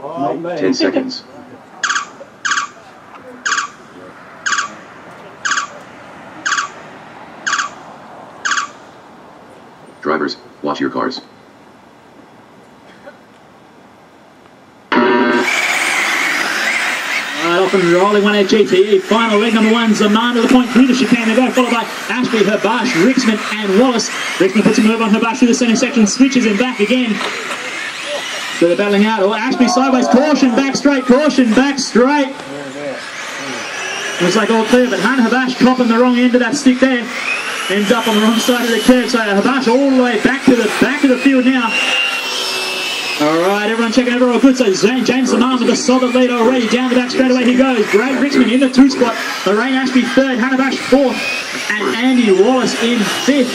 Oh, 10 seconds. Drivers, watch your cars. Off and rolling one at GTE. Final leg number one, Zaman to the point through the chicane. They go followed by Ashby, Herbash, Rixman and Wallace. Rixman puts a move on Herbash through the centre section, switches him back again. So they're battling out. Oh, Ashby sideways, caution back straight, caution back straight. Looks like all clear, but Hannah Herbash copping the wrong end of that stick there. Ends up on the wrong side of the curve. So Herbash all the way back to the field now. Alright, everyone checking over all good. So James Zaman with a solid lead already. Down the back straight away he goes. Brad Richmond in the 2 spot. Lorraine Ashby 3rd. Hannah Bash 4th. And Andy Wallace in 5th.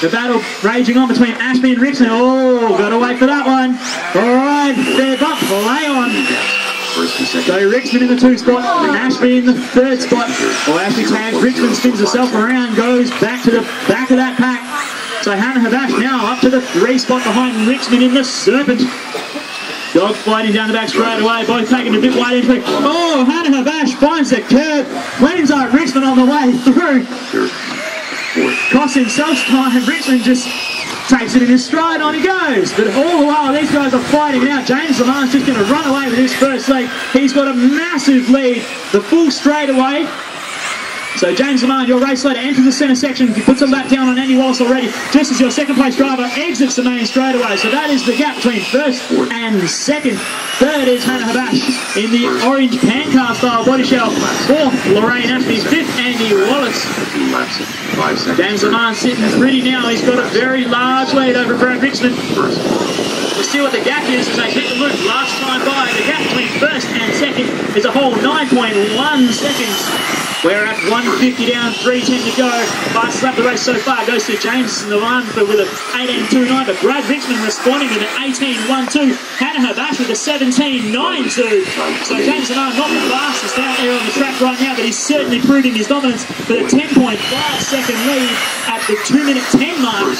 The battle raging on between Ashby and Richmond. Oh, gotta wait for that one. Alright, fair bump. Play on. So Richmond in the 2 spot. Ashby in the 3rd spot. Oh, Ashby tags. Richmond spins herself around. Goes back to the back of that pack. So Hannah Herbash now up to the 3 spot behind Richmond in the Serpent. Dog fighting down the back straight away, both taking a bit wide entry. Oh, Hannah Herbash finds the curb. Flames out Richmond on the way through. Costs himself time. Richmond just takes it in his stride, on he goes. But all the while these guys are fighting it out. James Lamar's just going to run away with his first leg. He's got a massive lead. The full straightaway. So James Lamar, your race leader, enters the centre section. He puts a lap down on Andy Wallace already, just as your second place driver exits the main straightaway. So that is the gap between 1st and 2nd. 3rd is Hannah Herbash in the orange pancart style body shell. 4th, Lorraine Ashby. 5th, Andy Wallace. James Lamar sitting pretty now. He's got a very large lead over Brad Richmond. We'll see what the gap is as they hit the loop last time by. The gap between 1st and 2nd is a whole 9.1 seconds. We're at 150 down, 3:10 to go. Fastest lap of the race so far goes to James Navan with an 18.29, but Brad Richmond responding with an 18.12. Hannah Herbash with a 17.92. So James Navan not the fastest out there on the track right now, but he's certainly proving his dominance with a 10.5 second lead at the 2:10 mark.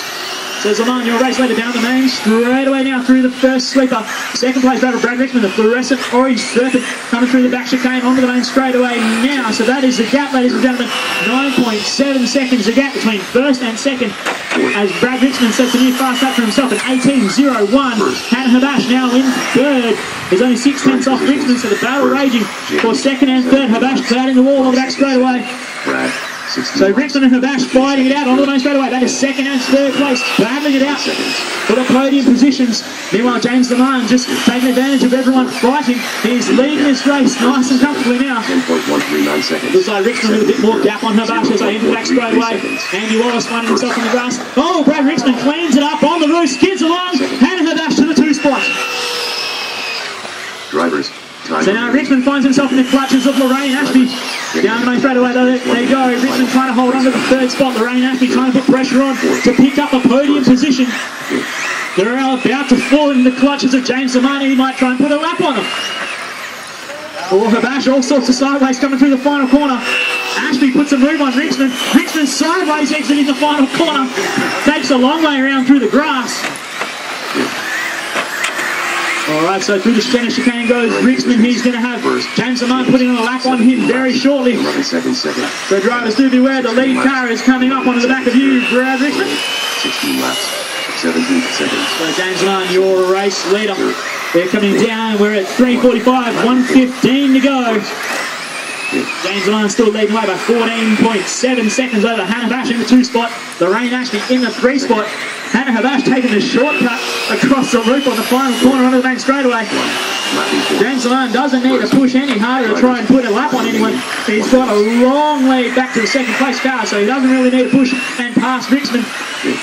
So Zaman, your race leader down the main straight away now through the first sweeper. Second place battle, Brad Richmond, the fluorescent orange Serpent coming through the back chicane onto the main straight away now. So that is the gap, ladies and gentlemen. 9.7 seconds the gap between 1st and 2nd. As Brad Richmond sets a new fast lap for himself at 18.01. Hannah Herbash now in 3rd. There's only 6 tenths off Richmond, so the battle raging for 2nd and 3rd. Herbash clouding the wall on the back straight away. So Richmond and Herbash fighting it out on the main straight away. That is 2nd and 3rd place, battling it out for the podium positions. Meanwhile, James Lamar just taking advantage of everyone fighting. He's leading this race nice and comfortably now. 10.139 seconds. Looks like Richmond with a bit more gap on Herbash as they enter the back straight away. Andy Wallace finding himself on the grass. Oh, Brad Richmond cleans it up on the roof, skids along. Hannah Herbash to the 2 spot. Drivers. So now Richmond finds himself in the clutches of Lorraine Ashby. Down the main straight away, there you go. Richmond trying to hold on to the 3rd spot. Lorraine Ashby trying to put pressure on to pick up a podium position. They're about to fall in the clutches of James Zamani. He might try and put a lap on them. Oh, Herbash, all sorts of sideways coming through the final corner. Ashby puts a move on Richmond. Richmond sideways exiting the final corner. Takes a long way around through the grass. Alright, so through the centre chicane goes Richmond. He's going to have James Lamar putting on a lap on him very shortly. 11 seconds. So drivers, do beware, the lead car is coming up onto the back of you, Brad Richmond. 16 laps, 17 seconds. So James Lamar, your race leader. They're coming down, we're at 3:45, 1:15 to go. James Lamar still leading away by 14.7 seconds over Hannah Herbash in the 2 spot. Lorraine Ashby in the 3 spot. Hannah Herbash taking the shortcut across the loop on the final corner onto the main straightaway. James Lamar doesn't need to push any harder to try and put a lap on anyone. He's got a long lead back to the 2nd place car, so he doesn't really need to push and pass Richmond.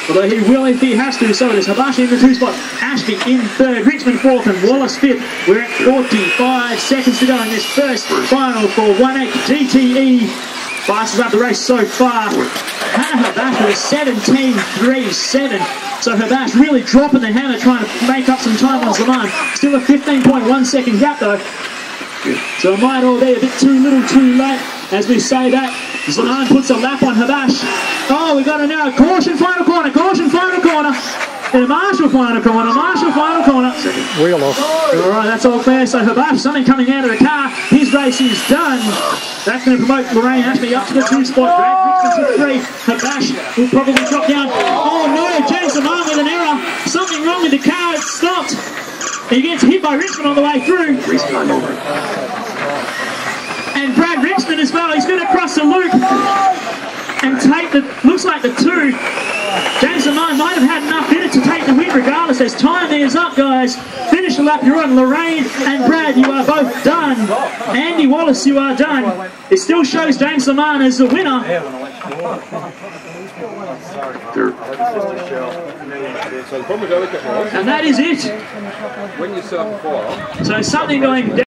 Although he will if he has to. So it is Herbash in the 2 spot, Ashby in 3rd, Richmond 4th and Wallace 5th. We're at 45 seconds to go in this first final for 1.8 GTE. Fastest up the race so far. Hannah Herbash with a 17.37. So Herbash really dropping the hammer, trying to make up some time on Zaman. Still a 15.1 second gap though. So it might all be a bit too little too late as we say that. Zaman puts a lap on Herbash. Oh, we got Bayswater now. Caution, final corner. Caution, final corner. And Marshall, final corner. Marshall, final corner. Wheel off. All right, that's all clear. So Habash, something coming out of the car. His race is done. That's going to promote Lorraine Ashby up to the 2 spot. Brad Richmond to 3. Habash will probably drop down. Oh no, James Lamar with an error. Something wrong with the car. It's stopped. He gets hit by Richmond on the way through. Race time over. And Brad Richmond as well. He's going to cross the loop and take the, looks like the 2. James Lamar might have had enough in it to take the win regardless. As time is up, guys. Finish the lap. You're on. Lorraine and Brad, you are both done. Andy Wallace, you are done. It still shows James Lamar as the winner. Third. And that is it. When you set up before. So something going down.